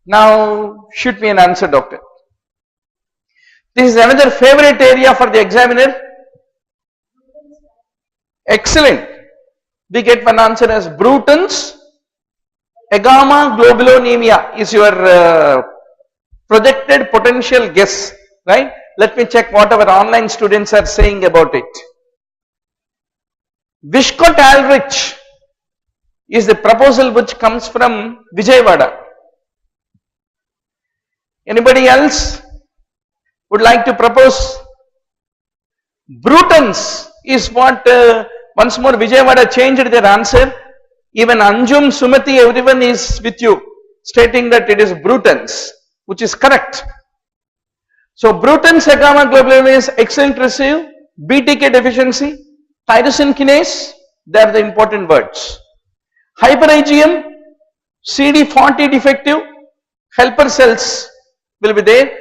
Now, shoot me an answer, doctor. This is another favorite area for the examiner. Excellent. We get one answer as Bruton's agammaglobulinemia is your projected potential guess, right? Let me check what our online students are saying about it. Vishkot-Ulrich is the proposal which comes from Vijayawada. Anybody else would like to propose? Bruton's is what once more Vijayawada changed their answer. Even Anjum, Sumati, everyone is with you, stating that it is Bruton's, which is correct. So Bruton's agammaglobulinemia is excellent receive, BTK deficiency, tyrosine kinase, they are the important words. Hyper IgM, CD40 defective, helper cells will be there.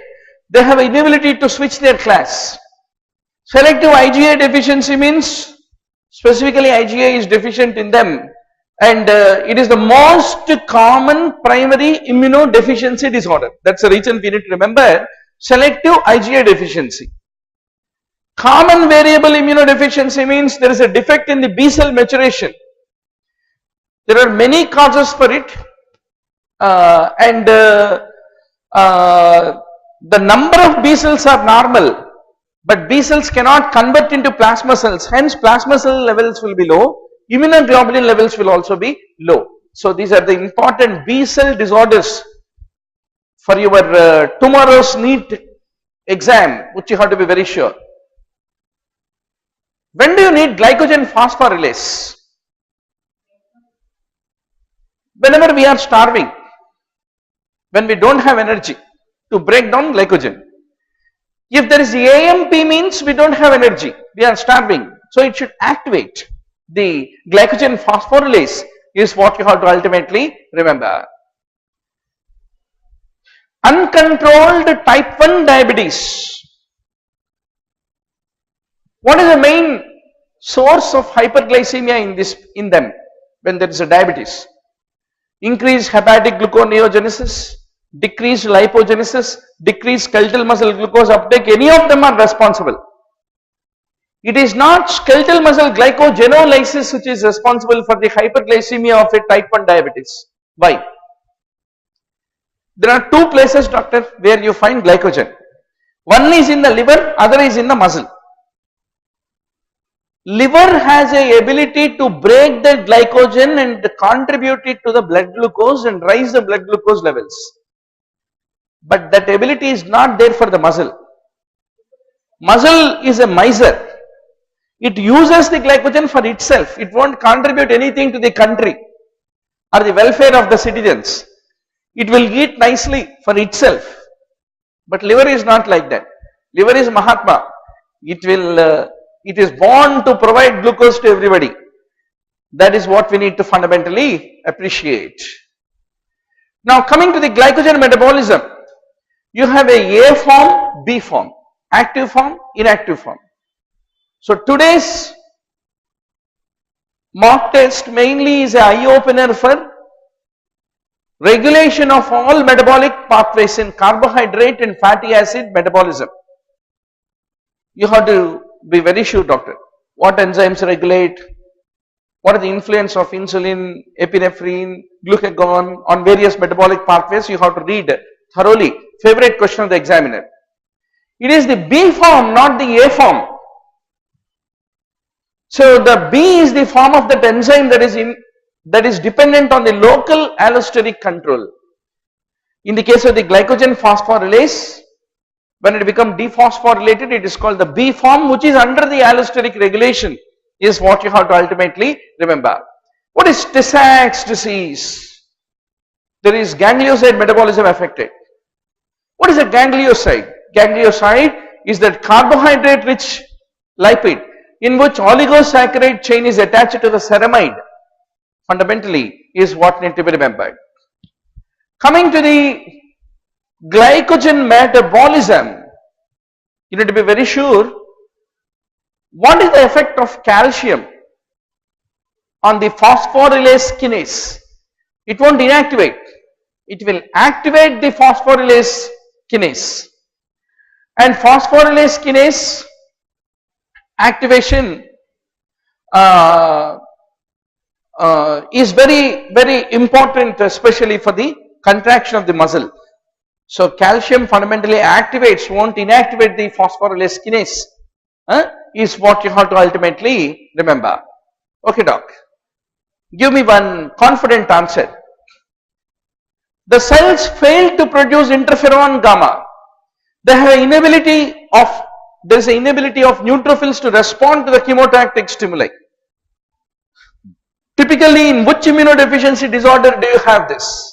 They have inability to switch their class. Selective IgA deficiency means specifically IgA is deficient in them, and it is the most common primary immunodeficiency disorder. That's the reason we need to remember selective IgA deficiency. Common variable immunodeficiency means there is a defect in the B cell maturation. There are many causes for it, and the number of B cells are normal, but B cells cannot convert into plasma cells, hence plasma cell levels will be low, immunoglobulin levels will also be low. So these are the important B cell disorders for your tomorrow's NEET exam, which you have to be very sure. When do you need glycogen phosphorylase? Whenever we are starving, when we don't have energy to break down glycogen. If there is AMP means we don't have energy, we are starving, so it should activate. The glycogen phosphorylase is what you have to ultimately remember. Uncontrolled type 1 diabetes. What is the main source of hyperglycemia in them when there is a diabetes? Increased hepatic gluconeogenesis, decreased lipogenesis, decreased skeletal muscle glucose uptake, any of them are responsible. It is not skeletal muscle glycogenolysis which is responsible for the hyperglycemia of a type 1 diabetes. Why? There are two places, doctor, where you find glycogen. One is in the liver, other is in the muscle. Liver has a ability to break the glycogen and contribute it to the blood glucose and rise the blood glucose levels. But that ability is not there for the muscle. Muscle is a miser. It uses the glycogen for itself. It won't contribute anything to the country or the welfare of the citizens. It will eat nicely for itself. But liver is not like that. Liver is Mahatma. It is born to provide glucose to everybody. That is what we need to fundamentally appreciate. Now coming to the glycogen metabolism, you have a form, B form, active form, inactive form. So today's mock test mainly is an eye-opener for regulation of all metabolic pathways in carbohydrate and fatty acid metabolism. You have to be very sure, doctor, what enzymes regulate, what are the influence of insulin, epinephrine, glucagon on various metabolic pathways. You have to read thoroughly. Favorite question of the examiner. It is the B form, not the A form. So the B is the form of that enzyme that is dependent on the local allosteric control. In the case of the glycogen phosphorylase, when it becomes dephosphorylated, it is called the B form, which is under the allosteric regulation, is what you have to ultimately remember. What is Tay Sachs disease? There is ganglioside metabolism affected. What is a ganglioside? Ganglioside is that carbohydrate rich lipid in which oligosaccharide chain is attached to the ceramide. Fundamentally is what need to be remembered. Coming to the glycogen metabolism, you need to be very sure what is the effect of calcium on the phosphorylase kinase. It won't inactivate. It will activate the phosphorylase kinase. And phosphorylase kinase activation is very important, especially for the contraction of the muscle. So calcium fundamentally activates, won't inactivate the phosphorylase kinase, is what you have to ultimately remember. Okay, doc. Give me one confident answer. The cells fail to produce interferon gamma. They have inability of, there is an inability of neutrophils to respond to the chemotactic stimuli. Typically, in which immunodeficiency disorder do you have this?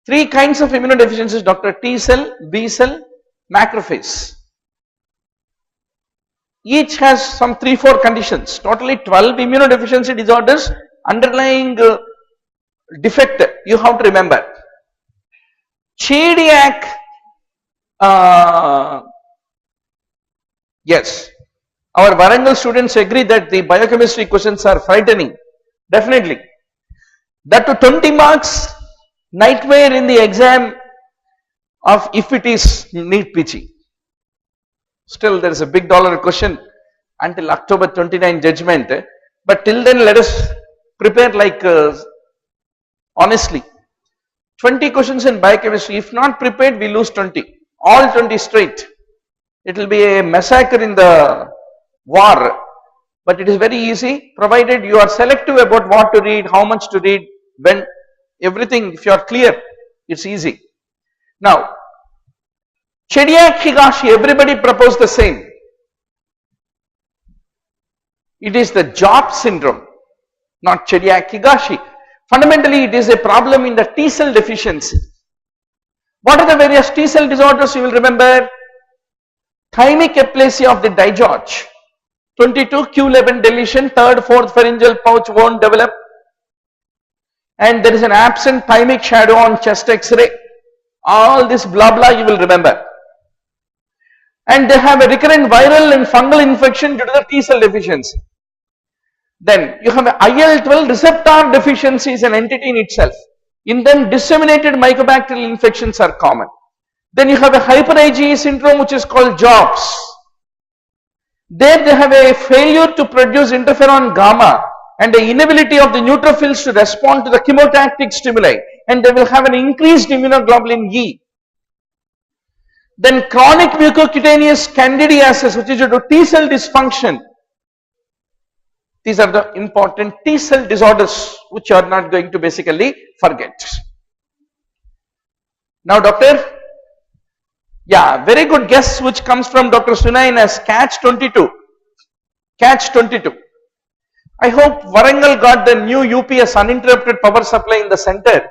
Three kinds of immunodeficiencies, Dr. T cell, B cell, macrophage. Each has some 3-4 conditions. Totally 12 immunodeficiency disorders, underlying defect you have to remember. Chediac, yes, our Warangal students agree that the biochemistry questions are frightening. Definitely. That to 20 marks, nightmare in the exam of if it is NEET PG. Still there is a big dollar question until October 29 judgment, but till then let us prepare like honestly. 20 questions in biochemistry, if not prepared we lose 20, all 20 straight. It will be a massacre in the war, but it is very easy provided you are selective about what to read, how much to read, when, everything. If you are clear, it's easy. Now, Chediak-Higashi, everybody proposed the same. It is the Job syndrome, not Chediak-Higashi. Fundamentally, it is a problem in the T cell deficiency. What are the various T cell disorders you will remember? Thymic aplasia of the digeorge. 22 Q11 deletion, 3rd, 4th pharyngeal pouch won't develop. And there is an absent thymic shadow on chest X-ray. All this blah blah you will remember. And they have a recurrent viral and fungal infection due to the T cell deficiency. Then you have IL-12 receptor deficiency is an entity in itself. In them disseminated mycobacterial infections are common. Then you have a hyper IgE syndrome which is called JOBS. There they have a failure to produce interferon gamma and the inability of the neutrophils to respond to the chemotactic stimuli, and they will have an increased immunoglobulin E. Then chronic mucocutaneous candidiasis, which is due to T cell dysfunction. These are the important T cell disorders which you are not going to basically forget. Now, doctor, yeah, very good guess which comes from Dr. Sunain as catch 22. Catch 22. I hope Warangal got the new UPS, uninterrupted power supply in the center.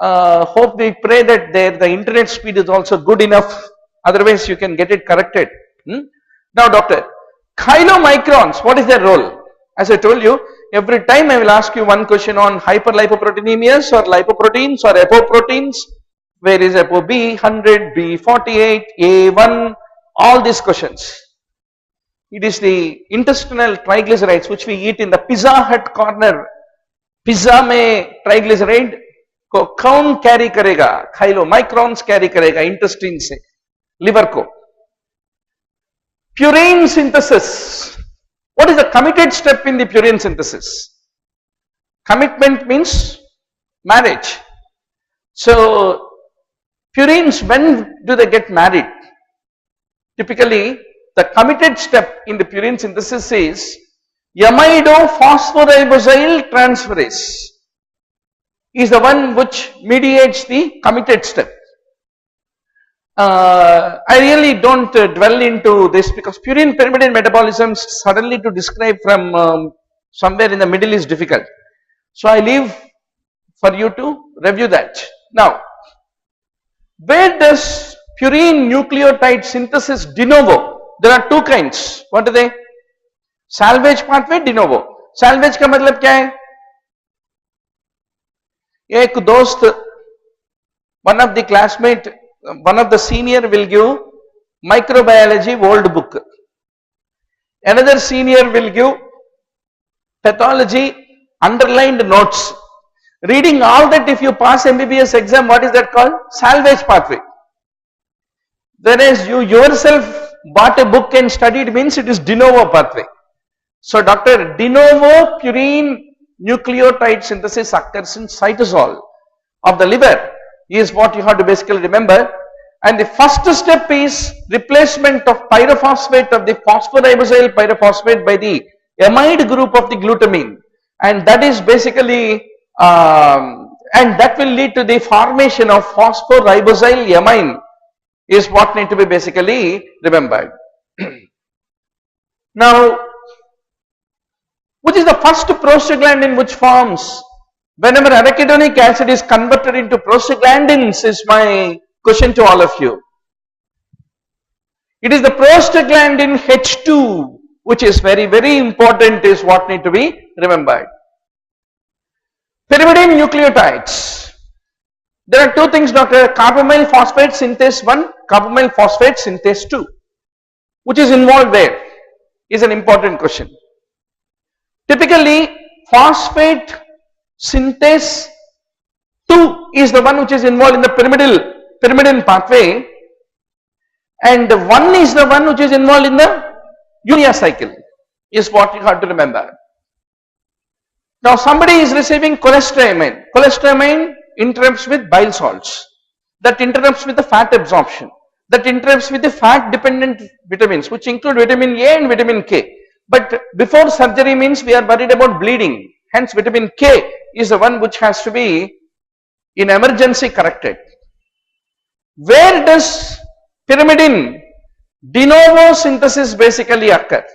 Hope we pray that there the internet speed is also good enough, otherwise you can get it corrected. Now, doctor, chylomicrons, what is their role? As I told you, every time I will ask you one question on hyperlipoproteinemias or lipoproteins or apoproteins. Where is ApoB, 100, B48, A1, all these questions. It is the intestinal triglycerides which we eat in the Pizza Hut corner. Pizza में triglyceride को कौन carry करेगा? Chylomicrons carry करेगा intestine से, liver को. Purine synthesis. What is the committed step in the purine synthesis? Commitment means marriage. So, purines, when do they get married? Typically, the committed step in the purine synthesis is amido-phosphoribosyl transferase is the one which mediates the committed step. I really don't dwell into this because purine pyrimidine metabolism suddenly to describe from somewhere in the middle is difficult. So I leave for you to review that. Now, where does purine nucleotide synthesis de novo? There are two kinds. What are they? Salvage pathway, de novo. Salvage का मतलब क्या है? एक दोस्त, one of the classmate, one of the senior will give microbiology old book. Another senior will give pathology underlined notes. Reading all that, if you pass MBBS exam, what is that called? Salvage pathway. Whereas you yourself bought a book and studied means it is de novo pathway. So Dr. De novo purine nucleotide synthesis occurs in cytosol of the liver is what you have to basically remember. And the first step is replacement of pyrophosphate of the phosphoribosyl pyrophosphate by the amide group of the glutamine, and that is basically and that will lead to the formation of phosphoribosyl amine is what need to be basically remembered. Now, which is the first prostaglandin which forms whenever arachidonic acid is converted into prostaglandins is my question to all of you. It is the prostaglandin H2 which is very, very important is what need to be remembered. Pyrimidine nucleotides. There are two things, Dr. Carbamyl phosphate synthase 1, carbamyl phosphate synthase 2. Which is involved there is an important question. Typically, phosphate synthase 2 is the one which is involved in the pyrimidine pathway, and 1 is the one which is involved in the urea cycle is what you have to remember. Now somebody is receiving cholestyramine. Cholestyramine interrupts with bile salts. That interrupts with the fat absorption. That interrupts with the fat dependent vitamins which include vitamin A and vitamin K. But before surgery means we are worried about bleeding. Hence vitamin K is the one which has to be in emergency corrected. Where does pyrimidine de novo synthesis basically occur?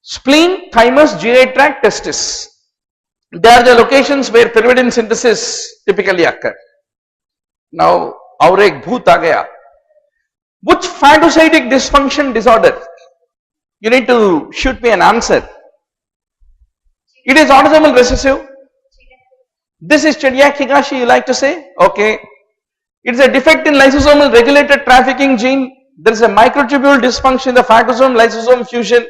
Spleen, thymus, GI tract, testis. They are the locations where pyrimidine synthesis typically occur. Now, aur ek bhoot aa gaya. Which phagocytic dysfunction disorder? You need to shoot me an answer. It is autosomal recessive. This is Chediak-Higashi, you like to say? Okay. It is a defect in lysosomal regulated trafficking gene. There is a microtubule dysfunction in the phagosome lysosome fusion.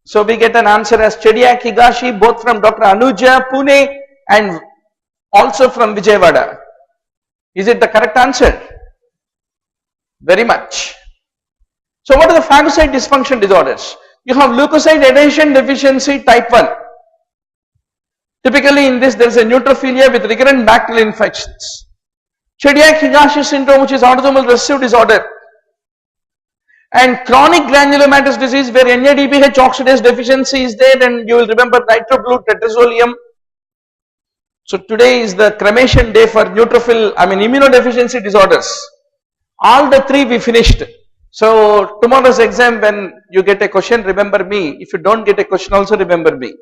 So we get an answer as Chediak-Higashi, both from Dr. Anuja Pune and also from Vijayawada. Is it the correct answer? Very much. So what are the phagocyte dysfunction disorders? You have leukocyte adhesion deficiency type 1. Typically in this there is a neutrophilia with recurrent bacterial infections. Chediak-Higashi syndrome, which is autosomal recessive disorder, and chronic granulomatous disease where NADPH oxidase deficiency is there, and you will remember nitroblue tetrazoleum. So today is the cremation day for immunodeficiency disorders. All the three we finished. So tomorrow's exam, when you get a question, remember me. If you don't get a question, also remember me.